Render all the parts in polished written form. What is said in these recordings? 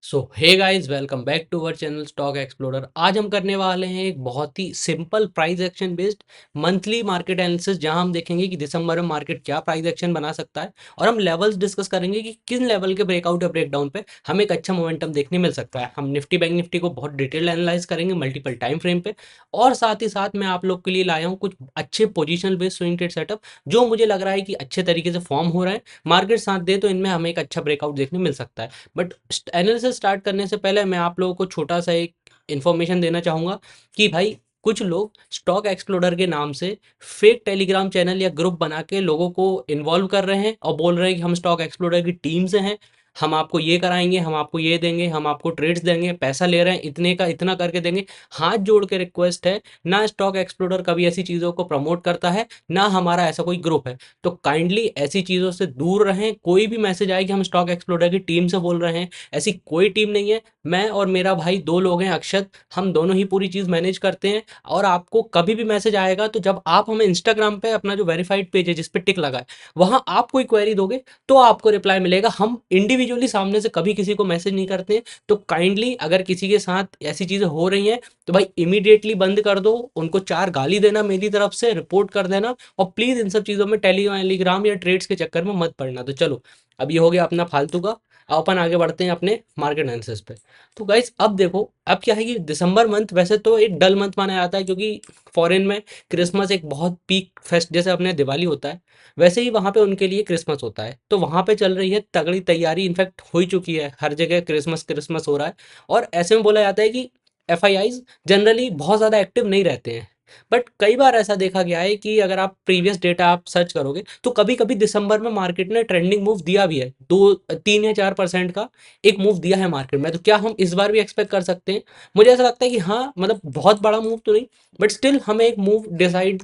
So hey guys, welcome back to our channel stock explorer. आज हम करने वाले हैं एक बहुत ही simple price action based monthly market analysis, जहां हम देखेंगे कि दिसंबर में मार्केट क्या प्राइस एक्शन बना सकता है और हम लेवल्स डिस्कस करेंगे कि किन लेवल के ब्रेकआउट या ब्रेकडाउन पे हमें एक अच्छा मोमेंटम देखने मिल सकता है। हम निफ्टी बैंक निफ्टी को बहुत डिटेल एनालाइज करेंगे मल्टीपल टाइम फ्रेम पे, और साथ ही साथ मैं आप लोग के लिए लाया हूँ कुछ अच्छे positional based swing trade setup जो मुझे लग रहा है कि अच्छे तरीके से फॉर्म हो रहा है। मार्केट साथ दे तो इनमें हमें एक अच्छा ब्रेकआउट देखने मिल सकता है। बट एनालिसिस स्टार्ट करने से पहले मैं आप लोगों को छोटा सा एक इन्फॉर्मेशन देना चाहूँगा कि भाई कुछ लोग स्टॉक एक्सप्लोरर के नाम से फेक टेलीग्राम चैनल या ग्रुप बना के लोगों को इन्वॉल्व कर रहे हैं और बोल रहे हैं कि हम स्टॉक एक्सप्लोरर की टीम से हैं, हम आपको ये कराएंगे, हम आपको ये देंगे, हम आपको ट्रेड्स देंगे, पैसा ले रहे हैं, इतने का इतना करके देंगे। हाथ जोड़ के रिक्वेस्ट है, ना स्टॉक एक्सप्लोरर कभी ऐसी चीज़ों को प्रमोट करता है, ना हमारा ऐसा कोई ग्रुप है। तो काइंडली ऐसी चीज़ों से दूर रहें। कोई भी मैसेज आए कि हम स्टॉक एक्सप्लोरर की टीम से बोल रहे हैं, ऐसी कोई टीम नहीं है। मैं और मेरा भाई दो लोग हैं, अक्षत, हम दोनों ही पूरी चीज़ मैनेज करते हैं। और आपको कभी भी मैसेज आएगा तो जब आप हमें इंस्टाग्राम पे अपना जो वेरीफाइड पेज है जिस पे टिक लगा है वहाँ आप कोई क्वेरी दोगे तो आपको रिप्लाई मिलेगा। हम इंडिविजुअली सामने से कभी किसी को मैसेज नहीं करते हैं। तो काइंडली अगर किसी के साथ ऐसी चीज़ें हो रही हैं तो भाई इमीडिएटली बंद कर दो, उनको चार गाली देना मेरी तरफ से, रिपोर्ट कर देना। और प्लीज़ इन सब चीज़ों में टेलीग्राम या ट्रेड्स के चक्कर में मत पड़ना। तो चलो, अब ये हो गया अपना फालतू का। अब अपन आगे बढ़ते हैं अपने मार्केट एनालिसिस पे। तो गाइस अब देखो, अब क्या है कि दिसंबर मंथ वैसे तो एक डल मंथ माना जाता है, क्योंकि फॉरेन में क्रिसमस एक बहुत पीक फेस्ट, जैसे अपने दिवाली होता है वैसे ही वहाँ पे उनके लिए क्रिसमस होता है। तो वहाँ पे चल रही है तगड़ी तैयारी, इनफैक्ट हो ही चुकी है, हर जगह क्रिसमस क्रिसमस हो रहा है। और ऐसे में बोला जाता है कि एफआईआईज जनरली बहुत ज़्यादा एक्टिव नहीं रहते हैं। बट कई बार ऐसा देखा गया है कि अगर आप प्रीवियस डेटा आप सर्च करोगे तो कभी कभी दिसंबर में मार्केट ने ट्रेंडिंग मूव दिया भी है, 2 3 या 4% का एक मूव दिया है मार्केट में। तो क्या हम इस बार भी एक्सपेक्ट कर सकते हैं? मुझे ऐसा लगता है कि हाँ, मतलब बहुत बड़ा मूव तो नहीं, बट स्टिल हमें एक मूव डिसाइड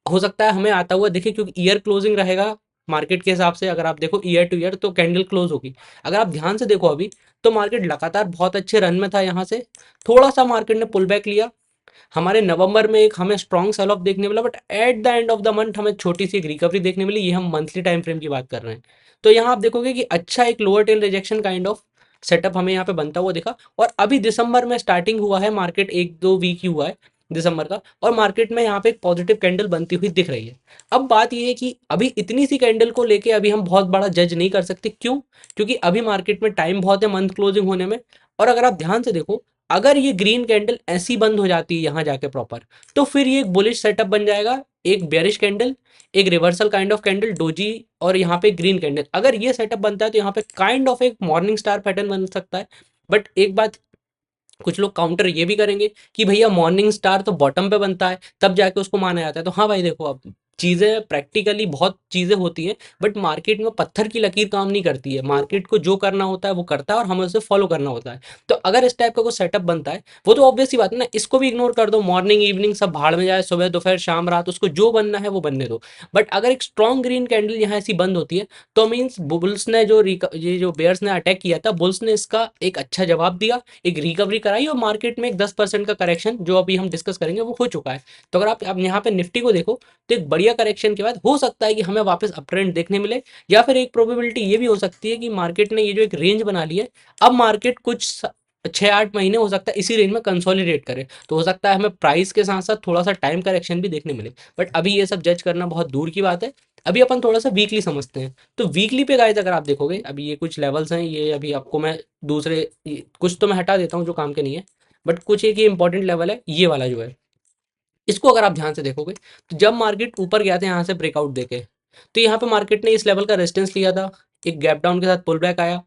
हो सकता है हमें आता हुआ दिखे, क्योंकि ईयर क्लोजिंग रहेगा मार्केट के हिसाब से। अगर आप देखो ईयर टू ईयर तो कैंडल क्लोज होगी। अगर आप ध्यान से देखो अभी तो मार्केट लगातार बहुत अच्छे रन में था, यहाँ से थोड़ा सा मार्केट ने पुल बैक लिया। हमारे नवंबर में एक हमें स्ट्रॉन्ग सेल ऑफ देखने मिला, but at the end of the month हमें छोटी सी एक रिकवरी देखने मिली। ये हम मंथली टाइम फ्रेम की बात कर रहे हैं। तो यहाँ आप देखोगे कि अच्छा एक lower tail rejection kind of setup हमें यहाँ पे बनता हुआ दिखा। और अभी दिसंबर में स्टार्टिंग हुआ है, मार्केट 1 2 वीक ही हुआ है दिसंबर का, और मार्केट में यहाँ पे एक पॉजिटिव कैंडल बनती हुई दिख रही है। अब बात ये है कि अभी इतनी सी कैंडल को लेके अभी हम बहुत बड़ा जज नहीं कर सकते। क्यों? क्योंकि अभी मार्केट में टाइम बहुत है मंथ क्लोजिंग होने में। और अगर आप ध्यान से देखो, अगर ये ग्रीन कैंडल ऐसी बंद हो जाती है यहाँ जाके प्रॉपर, तो फिर ये एक बुलिश सेटअप बन जाएगा। एक बेरिश कैंडल, एक reversal kind of candle doji, और यहाँ पे ग्रीन कैंडल, अगर ये सेटअप बनता है तो यहाँ पे काइंड ऑफ एक मॉर्निंग स्टार पैटर्न बन सकता है। बट एक बात, कुछ लोग काउंटर ये भी करेंगे कि भैया मॉर्निंग स्टार तो बॉटम पे बनता है तब जाके उसको माना जाता है। तो हाँ भाई देखो, अब चीज़ें प्रैक्टिकली बहुत चीज़ें होती हैं, बट मार्केट में पत्थर की लकीर काम नहीं करती है। मार्केट को जो करना होता है वो करता है और हमें उसे फॉलो करना होता है। तो अगर इस टाइप का कोई सेटअप बनता है, वो तो ऑब्वियस सी बात है ना, इसको भी इग्नोर कर दो, मॉर्निंग इवनिंग सब भाड़ में जाए, सुबह दोपहर शाम रात उसको जो बनना है वो बनने दो। बट अगर एक स्ट्रॉन्ग ग्रीन कैंडल यहाँ ऐसी बंद होती है तो मीन्स बुल्स ने ये जो बेयर्स ने अटैक किया था, बुल्स ने इसका एक अच्छा जवाब दिया, एक रिकवरी कराई, और मार्केट में एक 10% का करेक्शन जो अभी हम डिस्कस करेंगे वो हो चुका है। तो अगर आप अब यहाँ पे निफ्टी को देखो तो एक बढ़िया करेक्शन के बाद हो सकता है कि हमें वापस अप ट्रेंड देखने मिले, या फिर एक प्रोबेबिलिटी ये भी हो सकती है कि मार्केट ने ये जो एक रेंज बना ली है, अब मार्केट कुछ 6 8 महीने हो सकता है इसी रेंज में कंसोलिडेट करे। तो हो सकता है हमें प्राइस के साथ साथ थोड़ा सा टाइम करेक्शन भी देखने मिले। बट अभी ये सब जज करना बहुत दूर की बात है। अभी अपन थोड़ा सा वीकली समझते हैं। तो वीकली पे गाइस अगर आप देखोगे, अभी ये कुछ लेवल्स हैं, ये अभी आपको मैं दूसरे कुछ तो मैं हटा देता हूँ जो काम के नहीं है, बट कुछ एक ये इंपॉर्टेंट लेवल है, ये वाला जो है, इसको अगर आप ध्यान से देखोगे तो जब मार्केट ऊपर गया था यहाँ से ब्रेकआउट देके, तो यहाँ पे मार्केट ने इस लेवल का रेजिस्टेंस लिया था, एक गैप डाउन के साथ पुल बैक आया।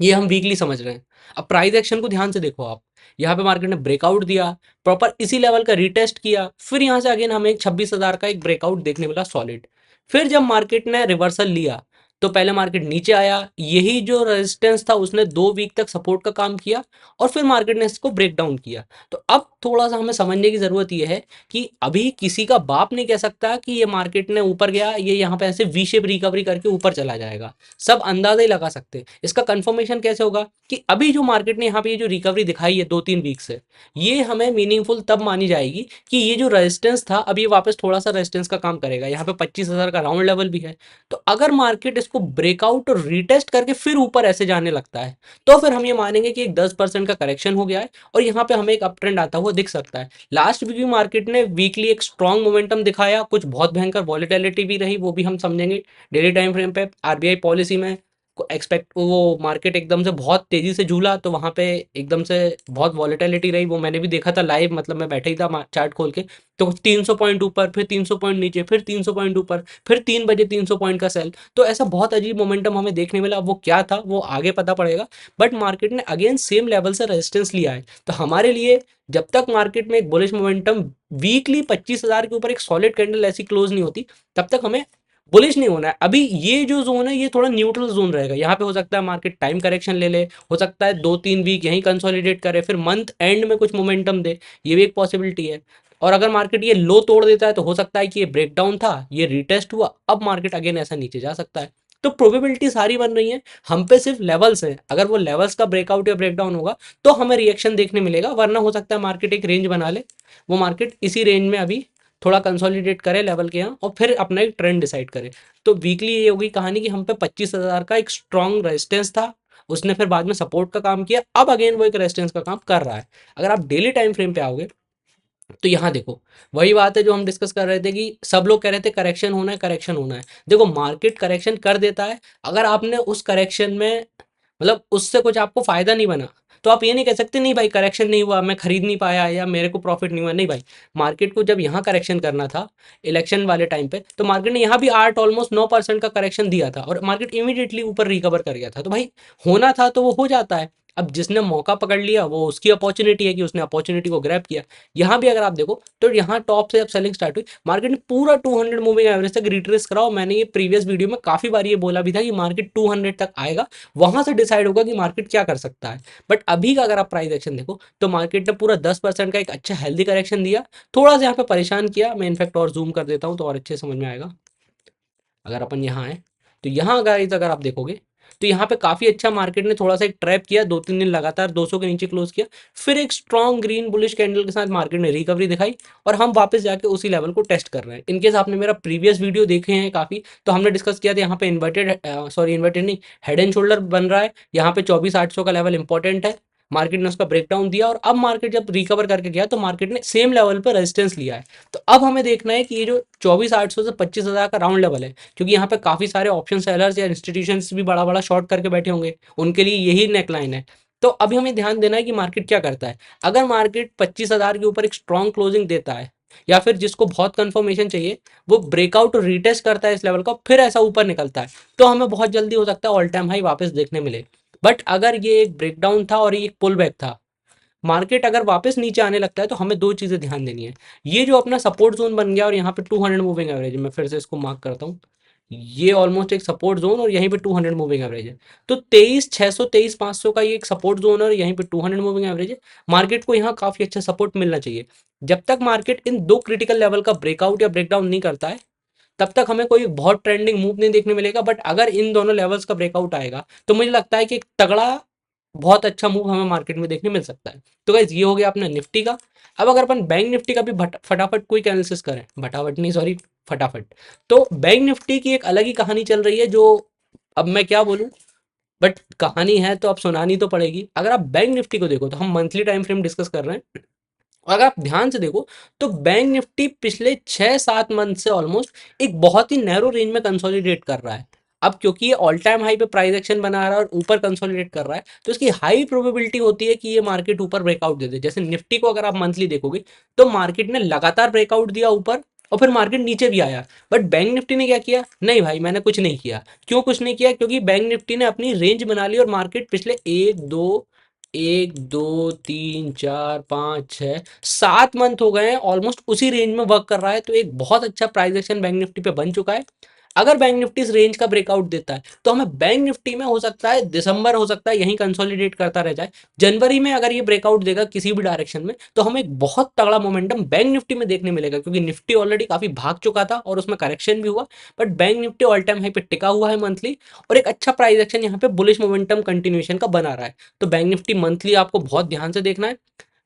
ये हम वीकली समझ रहे हैं। अब प्राइस एक्शन को ध्यान से देखो आप, यहाँ पे मार्केट ने ब्रेकआउट दिया, प्रॉपर इसी लेवल का रिटेस्ट किया, फिर यहाँ से अगेन हमें एक 26,000 का एक ब्रेकआउट देखने मिला सॉलिड। फिर जब मार्केट ने रिवर्सल लिया तो पहले मार्केट नीचे आया, यही जो रेजिस्टेंस था उसने 2 वीक तक सपोर्ट का काम किया, और फिर मार्केट ने इसको ब्रेक डाउन किया। तो अब थोड़ा सा हमें समझने की जरूरत ये है कि अभी किसी का बाप नहीं कह सकता कि ये मार्केट ने ऊपर गया, ये यहाँ पे ऐसे वी शेप रिकवरी करके ऊपर चला जाएगा। सब अंदाजा ही लगा सकते हैं। इसका कंफर्मेशन कैसे होगा कि अभी जो मार्केट ने यहाँ पे ये जो रिकवरी दिखाई है 2-3 वीक से, ये हमें मीनिंगफुल तब मानी जाएगी कि ये जो रेजिस्टेंस था अभी ये वापस थोड़ा सा रेजिस्टेंस का काम करेगा। यहाँ पे 25,000 का राउंड लेवल भी है। तो अगर मार्केट इसको ब्रेकआउट और रीटेस्ट करके फिर ऊपर ऐसे जाने लगता है, तो फिर हम ये मानेंगे कि एक 10% का करेक्शन हो गया है और यहाँ पे हमें एक अप ट्रेंड आता हुआ दिख सकता है। लास्ट वीक भी मार्केट ने वीकली एक स्ट्रॉन्ग मोमेंटम दिखाया, कुछ बहुत भयंकर वॉलेटिलिटी भी रही, वो भी हम समझेंगे डेली टाइम फ्रेम पे। आरबीआई पॉलिसी में एक्सपेक्ट वो मार्केट एकदम से बहुत तेजी से झूला, तो वहां पे एकदम से बहुत वॉलेटिलिटी रही, वो मैंने भी देखा था लाइव, मतलब मैं बैठा ही था चार्ट खोल के। तो 300 पॉइंट ऊपर, फिर 300 पॉइंट नीचे, फिर 300 पॉइंट ऊपर, फिर 3 बजे 300 पॉइंट का सेल। तो ऐसा बहुत अजीब मोमेंटम हमें देखने मिला। वो क्या था वो आगे पता पड़ेगा, बट मार्केट ने अगेन सेम लेवल से रेजिस्टेंस लिया है। तो हमारे लिए जब तक मार्केट में एक बुलिश मोमेंटम वीकली 25,000 के ऊपर एक सॉलिड कैंडल ऐसी क्लोज नहीं होती, तब तक हमें बुलिश नहीं होना है। अभी ये जो जोन है ये थोड़ा न्यूट्रल जोन रहेगा। यहाँ पे हो सकता है मार्केट टाइम करेक्शन ले ले, हो सकता है 2-3 वीक यहीं कंसोलिडेट करे, फिर मंथ एंड में कुछ मोमेंटम दे, ये भी एक पॉसिबिलिटी है। और अगर मार्केट ये लो तोड़ देता है तो हो सकता है कि ये ब्रेकडाउन था, ये रिटेस्ट हुआ, अब मार्केट अगेन ऐसा नीचे जा सकता है। तो प्रोबेबिलिटी सारी बन रही है, हम पे सिर्फ लेवल्स है। अगर वो लेवल्स का ब्रेकआउट या ब्रेकडाउन होगा तो हमें रिएक्शन देखने मिलेगा, वरना हो सकता है मार्केट एक रेंज बना ले, वो मार्केट इसी रेंज में अभी थोड़ा कंसोलिडेट करे लेवल के यहाँ और फिर अपना एक ट्रेंड डिसाइड करे। तो वीकली ये होगी कहानी कि हम पे 25,000 का एक स्ट्रॉन्ग रेजिस्टेंस था, उसने फिर बाद में सपोर्ट का काम किया, अब अगेन वो एक रेजिस्टेंस का काम कर रहा है। अगर आप डेली टाइम फ्रेम पे आओगे तो यहाँ देखो, वही बात है जो हम डिस्कस कर रहे थे कि सब लोग कह रहे थे करेक्शन होना है, करेक्शन होना है। देखो मार्केट करेक्शन कर देता है, अगर आपने उस करेक्शन में मतलब उससे कुछ आपको फायदा नहीं बना, तो आप ये नहीं कह सकते नहीं भाई करेक्शन नहीं हुआ, मैं खरीद नहीं पाया या मेरे को प्रॉफिट नहीं हुआ। नहीं भाई, मार्केट को जब यहाँ करेक्शन करना था इलेक्शन वाले टाइम पे, तो मार्केट ने यहाँ भी 8 ऑलमोस्ट 9% का करेक्शन दिया था और मार्केट इमीडिएटली ऊपर रिकवर कर गया था। तो भाई होना था तो वो हो जाता है। अब जिसने मौका पकड़ लिया वो उसकी अपॉर्चुनिटी है कि उसने अपॉर्चुनिटी को ग्रैब किया। यहाँ भी अगर आप देखो तो यहाँ टॉप से अब सेलिंग स्टार्ट हुई, मार्केट ने पूरा 200 मूविंग एवरेज तक रिट्रेस कराओ। मैंने ये प्रीवियस वीडियो में काफी बार ये बोला भी था कि मार्केट 200 तक आएगा, वहां से डिसाइड होगा कि मार्केट क्या कर सकता है। बट अभी का अगर आप प्राइस एक्शन देखो तो मार्केट ने पूरा 10% का एक अच्छा हेल्दी करेक्शन दिया, थोड़ा सा यहाँ पे परेशान किया। मैं इनफैक्ट और जूम कर देता हूँ तो और अच्छे समझ में आएगा। अगर अपन यहाँ आए तो यहाँ अगर आप देखोगे तो यहाँ पे काफी अच्छा मार्केट ने थोड़ा सा एक ट्रैप किया, 2-3 दिन लगातार 200 के नीचे क्लोज किया, फिर एक स्ट्रॉन्ग ग्रीन बुलिश कैंडल के साथ मार्केट ने रिकवरी दिखाई और हम वापस जाके उसी लेवल को टेस्ट कर रहे हैं। इनकेस आपने मेरा प्रीवियस वीडियो देखे हैं काफी, तो हमने डिस्कस किया था यहाँ पे इन्वर्टेड नहीं, हेड एंड शोल्डर बन रहा है। यहाँ पे 24,800 का लेवल इंपॉर्टेंट है, मार्केट ने उसका ब्रेकडाउन दिया और अब मार्केट जब रिकवर करके गया तो मार्केट ने सेम लेवल पर रेजिस्टेंस लिया है। तो अब हमें देखना है कि ये जो 24,800 से 25,000 का राउंड लेवल है, क्योंकि यहाँ पे काफी सारे ऑप्शन सेलर्स या इंस्टीट्यूशंस भी बड़ा बड़ा शॉर्ट करके बैठे होंगे, उनके लिए यही नेकलाइन है। तो अभी हमें ध्यान देना है कि मार्केट क्या करता है। अगर मार्केट 25,000 के ऊपर एक स्ट्रॉन्ग क्लोजिंग देता है या फिर जिसको बहुत कंफर्मेशन चाहिए वो ब्रेकआउट और रिटेस्ट करता है इस लेवल का, फिर ऐसा ऊपर निकलता है, तो हमें बहुत जल्दी हो सकता है ऑल टाइम हाई वापस देखने मिले। बट अगर ये एक ब्रेकडाउन था और ये एक पुल बैक था, मार्केट अगर वापस नीचे आने लगता है तो हमें दो चीजें ध्यान देनी है। ये जो अपना सपोर्ट जोन बन गया और यहाँ पे 200 मूविंग एवरेज, मैं फिर से इसको मार्क करता हूँ, ये ऑलमोस्ट एक सपोर्ट जोन और यहीं पे 200 मूविंग एवरेज है। तो 23,600 23,500 का ये एक सपोर्ट जोन है और यहीं पे 200 मूविंग एवरेज है। मार्केट को यहाँ काफी अच्छा सपोर्ट मिलना चाहिए। जब तक मार्केट इन दो क्रिटिकल लेवल का ब्रेकआउट या ब्रेकडाउन नहीं करता है तब तक हमें कोई बहुत ट्रेंडिंग मूव नहीं देखने मिलेगा। बट अगर इन दोनों लेवल्स का ब्रेकआउट आएगा तो मुझे लगता है कि एक तगड़ा बहुत अच्छा मूव हमें मार्केट में देखने मिल सकता है। तो गाइज ये हो गया अपना निफ्टी का। अब अगर अपन बैंक निफ्टी का भी फटाफट क्विक एनालिसिस करें, फटाफट नहीं सॉरी फटाफट, तो बैंक निफ्टी की एक अलग ही कहानी चल रही है, जो अब मैं क्या बोलूं, बट कहानी है तो अब सुनानी तो पड़ेगी। अगर आप बैंक निफ्टी को देखो तो हम मंथली टाइम फ्रेम डिस्कस कर रहे हैं, और अगर आप ध्यान से देखो तो बैंक निफ्टी पिछले 6-7 मंथ से ऑलमोस्ट एक बहुत ही नैरो रेंज में कंसोलिडेट कर रहा है। अब क्योंकि ये ऑल टाइम हाई पे प्राइस एक्शन बना रहा है और ऊपर कंसोलिडेट कर रहा है, तो इसकी हाई प्रोबेबिलिटी होती है कि ये मार्केट ऊपर ब्रेकआउट दे दे। जैसे निफ्टी को अगर आप मंथली देखोगे तो मार्केट ने लगातार ब्रेकआउट दिया ऊपर और फिर मार्केट नीचे भी आया। बट बैंक निफ्टी ने क्या किया, नहीं भाई मैंने कुछ नहीं किया। क्यों कुछ नहीं किया, क्योंकि बैंक निफ्टी ने अपनी रेंज बना ली और मार्केट पिछले 1 2 1 3 4 5 6 7 मंथ हो गए हैं ऑलमोस्ट उसी रेंज में वर्क कर रहा है। तो एक बहुत अच्छा प्राइस एक्शन बैंक निफ्टी पे बन चुका है। अगर बैंक निफ्टी इस रेंज का ब्रेकआउट देता है तो हमें बैंक निफ्टी में हो सकता है दिसंबर हो सकता है यहीं कंसोलिडेट करता रह जाए। जनवरी में अगर ये ब्रेकआउट देगा किसी भी डायरेक्शन में तो हमें एक बहुत तगड़ा मोमेंटम बैंक निफ्टी में देखने मिलेगा, क्योंकि निफ्टी ऑलरेडी काफी भाग चुका था और उसमें करेक्शन भी हुआ, but bank Nifty all time high पे टिका हुआ है मंथली, और एक अच्छा प्राइस एक्शन यहाँ पे बुलिश मोमेंटम कंटिन्यूएशन का बना रहा है। तो बैंक निफ्टी मंथली आपको बहुत ध्यान से देखना है।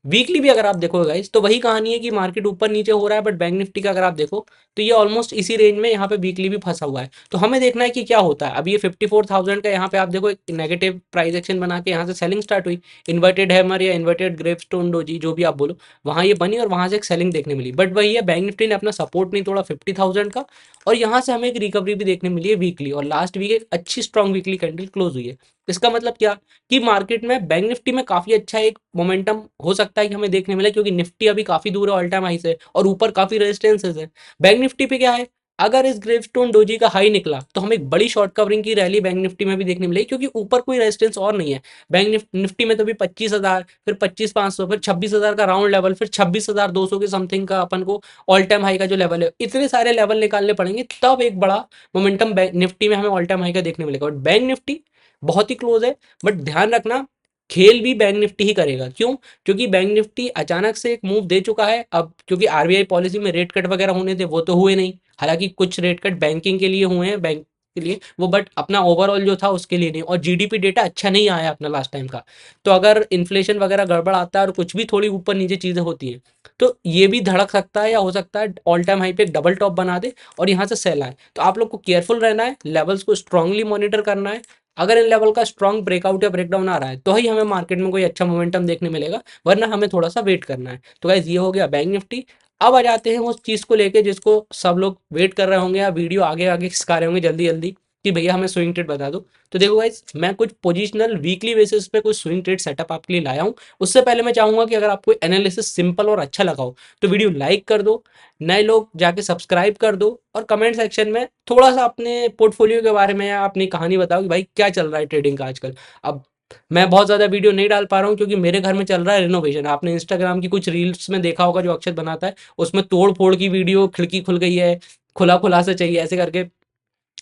वीकली भी अगर आप देखोगे गाइस तो वही कहानी है कि मार्केट ऊपर नीचे हो रहा है, बट बैंक निफ्टी का अगर आप देखो तो ये ऑलमोस्ट इसी रेंज में यहाँ पे वीकली भी फंसा हुआ है। तो हमें देखना है कि क्या होता है। अभी ये 54,000 का यहाँ पे आप देखो एक नेगेटिव प्राइस एक्शन बना के यहाँ से सेलिंग स्टार्ट हुई, इन्वर्टेड हैमर या इन्वर्टेड ग्रेवस्टोन डोजी जो भी आप बोलो, वहाँ ये बनी और वहाँ से एक सेलिंग देखने मिली। बट वही है, बैंक निफ्टी ने अपना सपोर्ट नहीं तोड़ा 50,000 का, और यहाँ से हमें एक रिकवरी भी देखने मिली है वीकली, और लास्ट वीक एक अच्छी स्ट्रॉन्ग वीकली कैंडल क्लोज हुई है। इसका मतलब क्या कि मार्केट में बैंक निफ्टी में काफी अच्छा एक मोमेंटम हो सकता है कि हमें देखने मिले, क्योंकि निफ्टी अभी काफी दूर है ऑल टाइम हाई से और ऊपर काफी रेजिस्टेंसेस है। बैंक निफ्टी पे क्या है, अगर इस ग्रेवस्टोन डोजी का हाई निकला तो हमें एक बड़ी शॉर्ट कवरिंग की रैली बैंक निफ्टी में भी देखने मिलेगी, क्योंकि ऊपर कोई रेजिस्टेंस और नहीं है। बैंक निफ्टी में तो भी 25,000, फिर 25,500, फिर 26,000 का राउंड लेवल, फिर 26,200 के समथिंग का अपन को ऑल टाइम हाई का जो लेवल है, इतने सारे लेवल निकालने पड़ेंगे तब एक बड़ा मोमेंटम बैंक निफ्टी में हमें ऑल टाइम हाई का देखने मिलेगा। और बैंक निफ्टी बहुत ही क्लोज है, बट ध्यान रखना खेल भी बैंक निफ्टी ही करेगा। क्यों? क्योंकि बैंक निफ्टी अचानक से एक मूव दे चुका है अब, क्योंकि आरबीआई पॉलिसी में रेट कट वगैरह होने थे वो तो हुए नहीं, हालांकि कुछ रेट कट बैंकिंग के लिए हुए हैं, बैंक के लिए वो, बट अपना ओवरऑल जो था उसके लिए नहीं। और जीडीपी डेटा अच्छा नहीं आया अपना लास्ट टाइम का, तो अगर इन्फ्लेशन वगैरह गड़बड़ आता है और कुछ भी थोड़ी ऊपर नीचे चीजें होती हैं तो ये भी धड़क सकता है, या हो सकता है ऑल टाइम हाई पे एक डबल टॉप बना दे और यहाँ से सेल आए। तो आप लोग को केयरफुल रहना है, लेवल्स को स्ट्रांगली मॉनिटर करना है। अगर इन लेवल का स्ट्रॉन्ग ब्रेकआउट या ब्रेकडाउन आ रहा है तो ही हमें मार्केट में कोई अच्छा मोमेंटम देखने मिलेगा, वरना हमें थोड़ा सा वेट करना है। तो गाइज ये हो गया बैंक निफ्टी। अब आ जाते हैं उस चीज को लेके जिसको सब लोग वेट कर रहे होंगे या वीडियो आगे आगे खिसका रहे होंगे जल्दी जल्दी, कि भैया हमें स्विंग ट्रेड बता दो। तो देखो गाइज, मैं कुछ पोजिशनल वीकली बेसिस पे कुछ स्विंग ट्रेड सेटअप आपके लिए लाया हूँ। उससे पहले मैं चाहूंगा कि अगर आपको एनालिसिस सिंपल और अच्छा लगा हो तो वीडियो लाइक कर दो, नए लोग जाके सब्सक्राइब कर दो, और कमेंट सेक्शन में थोड़ा सा अपने पोर्टफोलियो के बारे में या अपनी कहानी बताओ कि भाई क्या चल रहा है ट्रेडिंग का आजकल। अब मैं बहुत ज़्यादा वीडियो नहीं डाल पा रहा हूँ क्योंकि मेरे घर में चल रहा है रिनोवेशन। आपने इंस्टाग्राम की कुछ रील्स में देखा होगा जो अक्षत बनाता है, उसमें तोड़ फोड़ की वीडियो, खिड़की खुल गई है, खुला खुला से चाहिए ऐसे करके।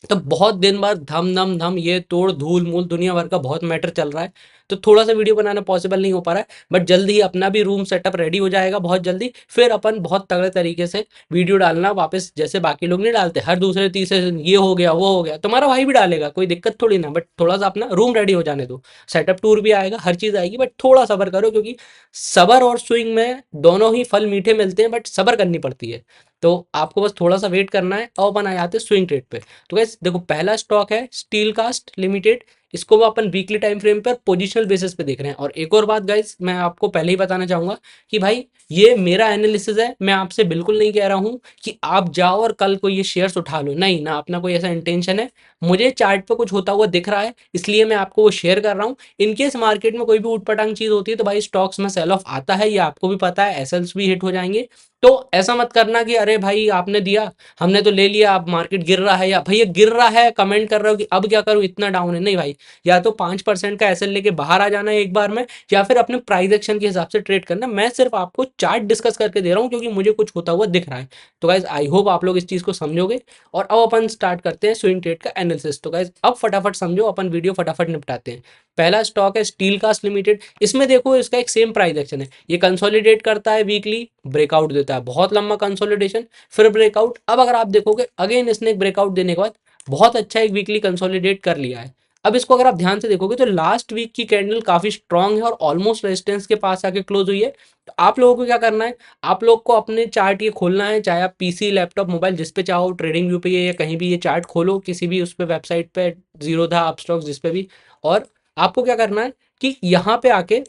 तो बहुत दिन बाद धम धम धम ये तोड़ धूल मूल दुनिया भर का बहुत मैटर चल रहा है, तो थोड़ा सा वीडियो बनाना पॉसिबल नहीं हो पा रहा है। बट जल्दी ही अपना भी रूम सेटअप रेडी हो जाएगा बहुत जल्दी, फिर अपन बहुत तगड़े तरीके से वीडियो डालना वापस, जैसे बाकी लोग नहीं डालते हर दूसरे तीसरे दिन ये हो गया वो हो गया, तुम्हारा भाई भी डालेगा, कोई दिक्कत थोड़ी ना। बट थोड़ा सा अपना रूम रेडी हो जाने दो, सेटअप टूर भी आएगा, हर चीज़ आएगी, बट थोड़ा सबर करो, क्योंकि सबर और स्विंग में दोनों ही फल मीठे मिलते हैं, बट सबर करनी पड़ती है। तो आपको बस थोड़ा सा वेट करना है और अपन आ जाते हैं स्विंग ट्रेड पे। तो गाइस देखो, पहला स्टॉक है स्टील कास्ट लिमिटेड। इसको वो अपन वीकली टाइम फ्रेम पर पोजिशनल बेसिस पे देख रहे हैं। और एक और बात गाइस, मैं आपको पहले ही बताना चाहूंगा कि भाई ये मेरा एनालिसिस है, मैं आपसे बिल्कुल नहीं कह रहा हूँ कि आप जाओ और कल को ये शेयर्स उठा लो, नहीं ना, अपना कोई ऐसा इंटेंशन है। मुझे चार्ट पे कुछ होता हुआ दिख रहा है इसलिए मैं आपको वो शेयर कर रहा हूँ। इनकेस मार्केट में कोई भी उटपटांग चीज होती है तो भाई स्टॉक्स में सेल ऑफ आता है, ये आपको भी पता है, एसएल्स भी हिट हो जाएंगे। तो ऐसा मत करना कि अरे भाई आपने दिया, हमने तो ले लिया, अब मार्केट गिर रहा है, या भैया गिर रहा है कमेंट कर रहे हो कि अब क्या करूं इतना डाउन है। नहीं भाई, या तो 5% का एसएल लेके बाहर आ जाना है एक बार में, या फिर अपने प्राइस एक्शन के हिसाब से ट्रेड करना। मैं सिर्फ आपको चार्ट डिस्कस करके दे रहा हूँ क्योंकि मुझे कुछ होता हुआ दिख रहा है। तो गाइज आई होप आप लोग इस चीज को समझोगे। और अब अपन स्टार्ट करते हैं स्विंग ट्रेड का एनालिसिस। तो गाइज अब फटाफट समझो, अपन वीडियो फटाफट निपटाते हैं। पहला स्टॉक है स्टील कास्ट लिमिटेड। इसमें देखो इसका एक सेम प्राइस एक्शन है, ये कंसोलिडेट करता है वीकली, ब्रेकआउट देता है, बहुत लंबा कंसोलिडेशन, फिर ब्रेकआउट। अब अगर आप देखोगे अगेन इसने एक ब्रेकआउट देने के बाद बहुत अच्छा एक वीकली कंसोलिडेट कर लिया है। अब इसको अगर आप ध्यान से देखोगे तो लास्ट वीक की कैंडल काफी स्ट्रांग है और ऑलमोस्ट रेजिस्टेंस के पास आके क्लोज हुई है। तो आप लोगों को क्या करना है, आप लोग को अपने चार्ट ये खोलना है, चाहे आप पीसी लैपटॉप मोबाइल जिस पे चाहो, ट्रेडिंग व्यू पे या कहीं भी ये चार्ट खोलो, किसी भी उस पे वेबसाइट पे, जीरोधा अपस्टॉक्स जिस पे भी। और आपको क्या करना है कि यहाँ पे आके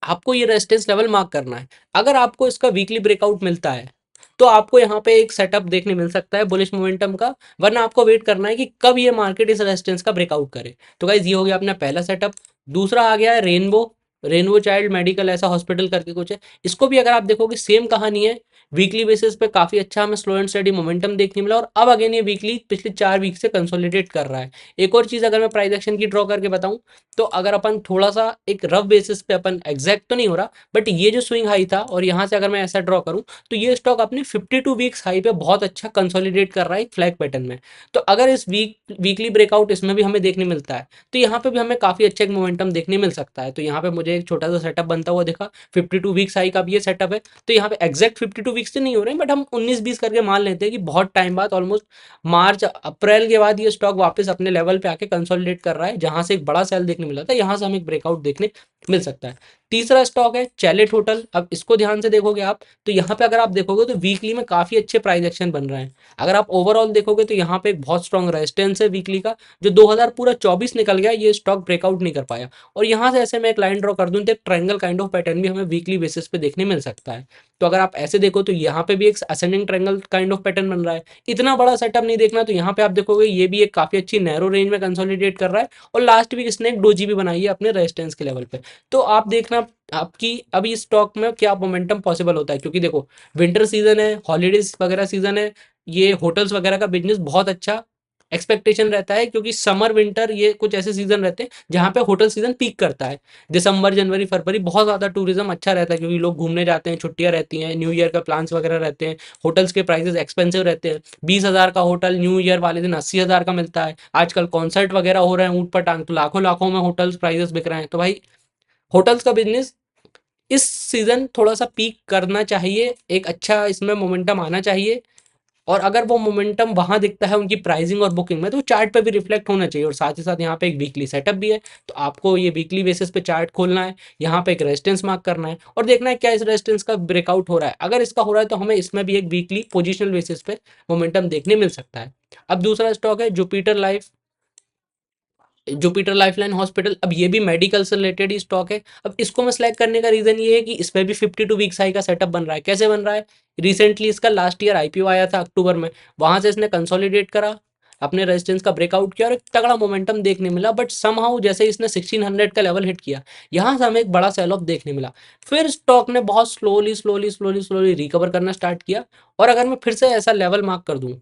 आपको ये रेजिस्टेंस लेवल मार्क करना है। अगर आपको इसका वीकली ब्रेकआउट मिलता है तो आपको यहाँ पे एक सेटअप देखने मिल सकता है बुलिश मोमेंटम का, वरना आपको वेट करना है कि कब ये मार्केट इस रेजिस्टेंस का ब्रेकआउट करे। तो गाइज ये हो गया अपना पहला सेटअप। दूसरा आ गया है रेनबो, रेनबो चाइल्ड मेडिकल ऐसा हॉस्पिटल करके कुछ है। इसको भी अगर आप देखोगे सेम कहानी है, वीकली बेसिस पे काफ़ी अच्छा हमें स्लो एंड स्टडी मोमेंटम देखने मिला और अब अगेन ये वीकली पिछले 4 वीक से कंसोलिडेट कर रहा है। एक और चीज़ अगर मैं प्राइस एक्शन की ड्रॉ करके बताऊँ, तो अगर अपन थोड़ा-सा एक रफ बेसिस पे, अपन एग्जैक्ट तो नहीं हो रहा, बट ये जो स्विंग हाई था और यहाँ से अगर मैं ऐसा ड्रॉ करूँ, तो ये स्टॉक अपने 52 वीक्स हाई पे बहुत अच्छा कंसोलिडेट कर रहा है एक फ्लैग पैटर्न में। तो अगर इस वीकली ब्रेकआउट इसमें भी हमें देखने मिलता है, तो यहाँ पे भी हमें काफ़ी अच्छा एक मोमेंटम देखने मिल सकता है। तो यहाँ पे मुझे एक छोटा-सा सेटअप बनता हुआ दिखा, 52 वीक्स हाई का भी ये सेटअप है। तो यहाँ पे एग्जैक्ट 52 वीक्स से नहीं हो रहे हैं, बट हम 19-20 करके मान लेते हैं कि बहुत टाइम बाद, ऑलमोस्ट मार्च अप्रैल के बाद ये स्टॉक वापस अपने लेवल पे आके कंसोलिडेट कर रहा है, जहां से एक बड़ा सेल देखने मिला था, यहाँ से हमें एक ब्रेकआउट देखने मिल सकता है। तीसरा स्टॉक है चैलेट होटल। अब इसको ध्यान से देखोगे आप, तो यहाँ पे अगर आप देखोगे तो वीकली में काफी अच्छे प्राइस एक्शन बन रहे हैं। अगर आप ओवरऑल देखोगे तो यहाँ पे एक बहुत स्ट्रॉन्ग रेजिस्टेंस है वीकली का, जो 2000 पूरा 24 निकल गया, ये स्टॉक ब्रेकआउट नहीं कर पाया। और यहाँ से ऐसे मैं एक लाइन ड्रॉ कर दूं तो एक ट्रायंगल काइंड ऑफ पैटर्न भी हमें वीकली बेसिस पे देखने मिल सकता है। तो अगर आप ऐसे देखो तो यहाँ पे भी एक ascending triangle kind of pattern बन रहा है। इतना बड़ा सेटअप नहीं देखना, तो यहाँ पे आप देखोगे ये भी एक काफी अच्छी नैरो रेंज में कंसोलिडेट कर रहा है, और लास्ट वीक इसने एक डोजी भी बनाई है अपने रेजिस्टेंस के लेवल पे। तो आप देखना आपकी अभी स्टॉक में क्या मोमेंटम पॉसिबल होता है, क्योंकि देखो विंटर सीजन है, हॉलीडेज वगैरह सीजन है, ये होटल्स वगैरह का बिजनेस बहुत अच्छा एक्सपेक्टेशन रहता है, क्योंकि समर विंटर ये कुछ ऐसे सीजन रहते हैं जहाँ पे होटल सीजन पीक करता है। दिसंबर जनवरी फरवरी बहुत ज़्यादा टूरिज्म अच्छा रहता है, क्योंकि लोग घूमने जाते हैं, छुट्टियाँ रहती हैं, न्यू ईयर का प्लान्स वगैरह रहते हैं, होटल्स के प्राइसेस एक्सपेंसिव रहते हैं। 20,000 का होटल न्यू ईयर वाले दिन 80,000 का मिलता है। आजकल कॉन्सर्ट वगैरह हो रहे हैं ऊट पटांग, तो लाखों लाखों में होटल्स प्राइसेस बिक रहे हैं। तो भाई होटल्स का बिजनेस इस सीजन थोड़ा सा पीक करना चाहिए, एक अच्छा इसमें मोमेंटम आना चाहिए, और अगर वो मोमेंटम वहां दिखता है उनकी प्राइसिंग और बुकिंग में, तो चार्ट पे भी रिफ्लेक्ट होना चाहिए। और साथ ही साथ यहाँ पे एक वीकली सेटअप भी है, तो आपको ये वीकली बेसिस पे चार्ट खोलना है, यहाँ पे एक रेजिस्टेंस मार्क करना है और देखना है क्या इस रेजिस्टेंस का ब्रेकआउट हो रहा है। अगर इसका हो रहा है तो हमें इसमें भी एक वीकली पोजिशनल बेसिस पे मोमेंटम देखने मिल सकता है। अब दूसरा स्टॉक है जुपिटर लाइफलाइन हॉस्पिटल। अब ये भी मेडिकल से रिलेटेड ही स्टॉक है। अब इसको मैं सिलेक्ट करने का रीजन ये है कि इसमें भी 52 वीक्स हाई का सेटअप बन रहा है। कैसे बन रहा है, रिसेंटली इसका लास्ट ईयर आईपीओ आया था अक्टूबर में, वहां से इसने कंसोलिडेट करा, अपने रेजिस्टेंस का ब्रेकआउट किया और एक तगड़ा मोमेंटम देखने मिला। बट समहाउ जैसे इसने 1600 का लेवल हिट किया, यहाँ से हमें एक बड़ा सेल ऑफ देखने मिला। फिर स्टॉक ने बहुत slowly slowly slowly slowly recover करना स्टार्ट किया। और अगर मैं फिर से ऐसा लेवल मार्क कर दूं,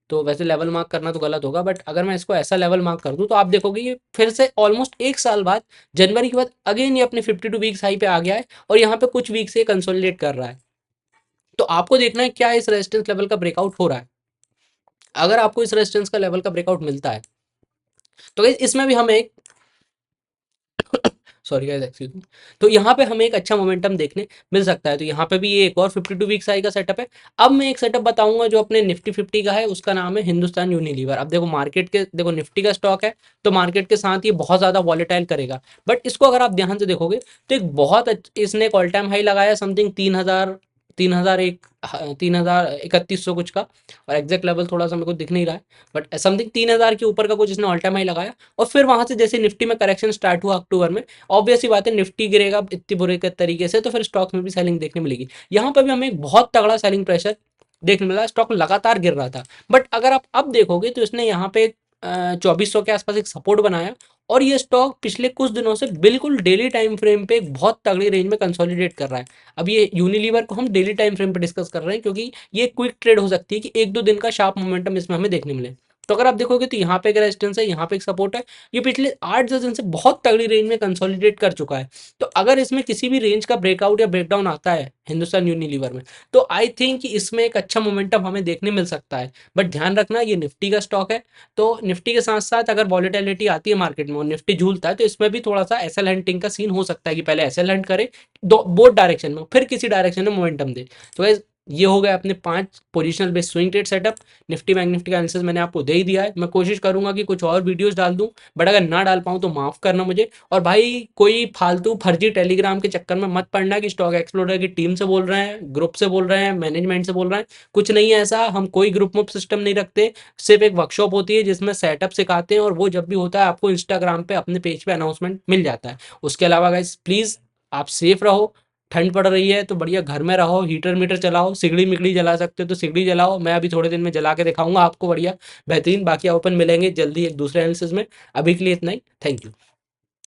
तो वैसे लेवल मार्क करना तो गलत होगा, बट अगर मैं इसको ऐसा लेवल मार्क कर दूं, तो आप देखोगे ये फिर से ऑलमोस्ट एक साल बाद, जनवरी के बाद अगेन ये अपने 52 वीक्स हाई पे आ गया है, और यहाँ पे कुछ वीक से कंसोलिडेट कर रहा है। तो आपको देखना है क्या इस रेजिस्टेंस लेवल का ब्रेकआउट हो रहा है। अगर आपको इस रेजिस्टेंस का लेवल का ब्रेकआउट मिलता है, तो guys इसमें भी हमें एक सॉरी गाइस एक्सक्यूज मी, तो यहाँ पे हमें एक अच्छा मोमेंटम देखने मिल सकता है। तो यहाँ पे भी ये एक और 52 वीक्स आई का सेटअप है। अब मैं एक सेटअप बताऊंगा जो अपने निफ्टी 50 का है, उसका नाम है हिंदुस्तान यूनिलीवर। अब देखो मार्केट के, देखो निफ्टी का स्टॉक है, तो मार्केट के साथ ये बहुत ज्यादा वॉलेटाइल करेगा, बट इसको अगर आप ध्यान से देखोगे तो एक बहुत इसने एक ऑल टाइम हाई लगाया समथिंग 3,3100 कुछ का, और एग्जैक्ट लेवल थोड़ा सा मेरे को दिख नहीं रहा है, बट समथिंग 3,000 के ऊपर का कुछ इसने ऑल टाइम हाई लगाया। और फिर वहां से जैसे निफ्टी में करेक्शन स्टार्ट हुआ अक्टूबर में, ऑब्वियस ही बात है निफ्टी गिरेगा इतनी बुरे के तरीके से, तो फिर स्टॉक में भी सेलिंग देखने मिलेगी। यहाँ पर भी हमें एक बहुत तगड़ा सेलिंग प्रेशर देखने मिला, स्टॉक लगातार गिर रहा था। बट अगर आप अब देखोगे तो इसने यहाँ पे 2400 के आसपास एक सपोर्ट बनाया, और ये स्टॉक पिछले कुछ दिनों से बिल्कुल डेली टाइम फ्रेम पे एक बहुत तगड़ी रेंज में कंसोलिडेट कर रहा है। अब ये यूनिलीवर को हम डेली टाइम फ्रेम पे डिस्कस कर रहे हैं, क्योंकि ये क्विक ट्रेड हो सकती है कि एक दो दिन का शार्प मोमेंटम इसमें हमें देखने मिले। तो अगर आप देखोगे तो यहाँ पे एक रेजिस्टेंस है, यहाँ पे एक सपोर्ट है, ये पिछले 8-10 दिन से बहुत तगड़ी रेंज में कंसोलिडेट कर चुका है। तो अगर इसमें किसी भी रेंज का ब्रेकआउट या ब्रेकडाउन आता है हिंदुस्तान यूनिलीवर में, तो आई थिंक कि इसमें एक अच्छा मोमेंटम हमें देखने मिल सकता है। बट ध्यान रखना ये निफ्टी का स्टॉक है, तो निफ्टी के साथ साथ अगर वॉलेटिलिटी आती है मार्केट में और निफ्टी झूलता है, तो इसमें भी थोड़ा सा एसएल हंटिंग का सीन हो सकता है कि पहले एसएल हंट करे दो बोथ डायरेक्शन में, फिर किसी डायरेक्शन में मोमेंटम दे। तो guys, ये हो गया अपने 5 positional based swing trade setup. Nifty bank Nifty का आंसर मैंने आपको दे ही दिया है। मैं कोशिश करूंगा कि कुछ और वीडियोस डाल दूं, बट अगर ना डाल पाऊं तो माफ करना मुझे। और भाई कोई फालतू फर्जी टेलीग्राम के चक्कर में मत पड़ना कि स्टॉक एक्सप्लोरर की टीम से बोल रहे हैं, ग्रुप से बोल रहे हैं, मैनेजमेंट से बोल रहे हैं। कुछ नहीं है ऐसा, हम कोई ग्रुप मुप सिस्टम नहीं रखते। सिर्फ एक वर्कशॉप होती है जिसमें सेटअप सिखाते हैं, और वो जब भी होता है आपको इंस्टाग्राम पे अपने पेज पे अनाउंसमेंट मिल जाता है। उसके अलावा गाइस प्लीज आप सेफ रहो, ठंड पड़ रही है तो बढ़िया घर में रहो, हीटर मीटर चलाओ, सिगड़ी मिगड़ी जला सकते हो तो सिगड़ी जलाओ। मैं अभी थोड़े दिन में जला के दिखाऊंगा आपको बढ़िया बेहतरीन। बाकी अपन मिलेंगे जल्दी एक दूसरे एनालिसिस में। अभी के लिए इतना ही, थैंक यू।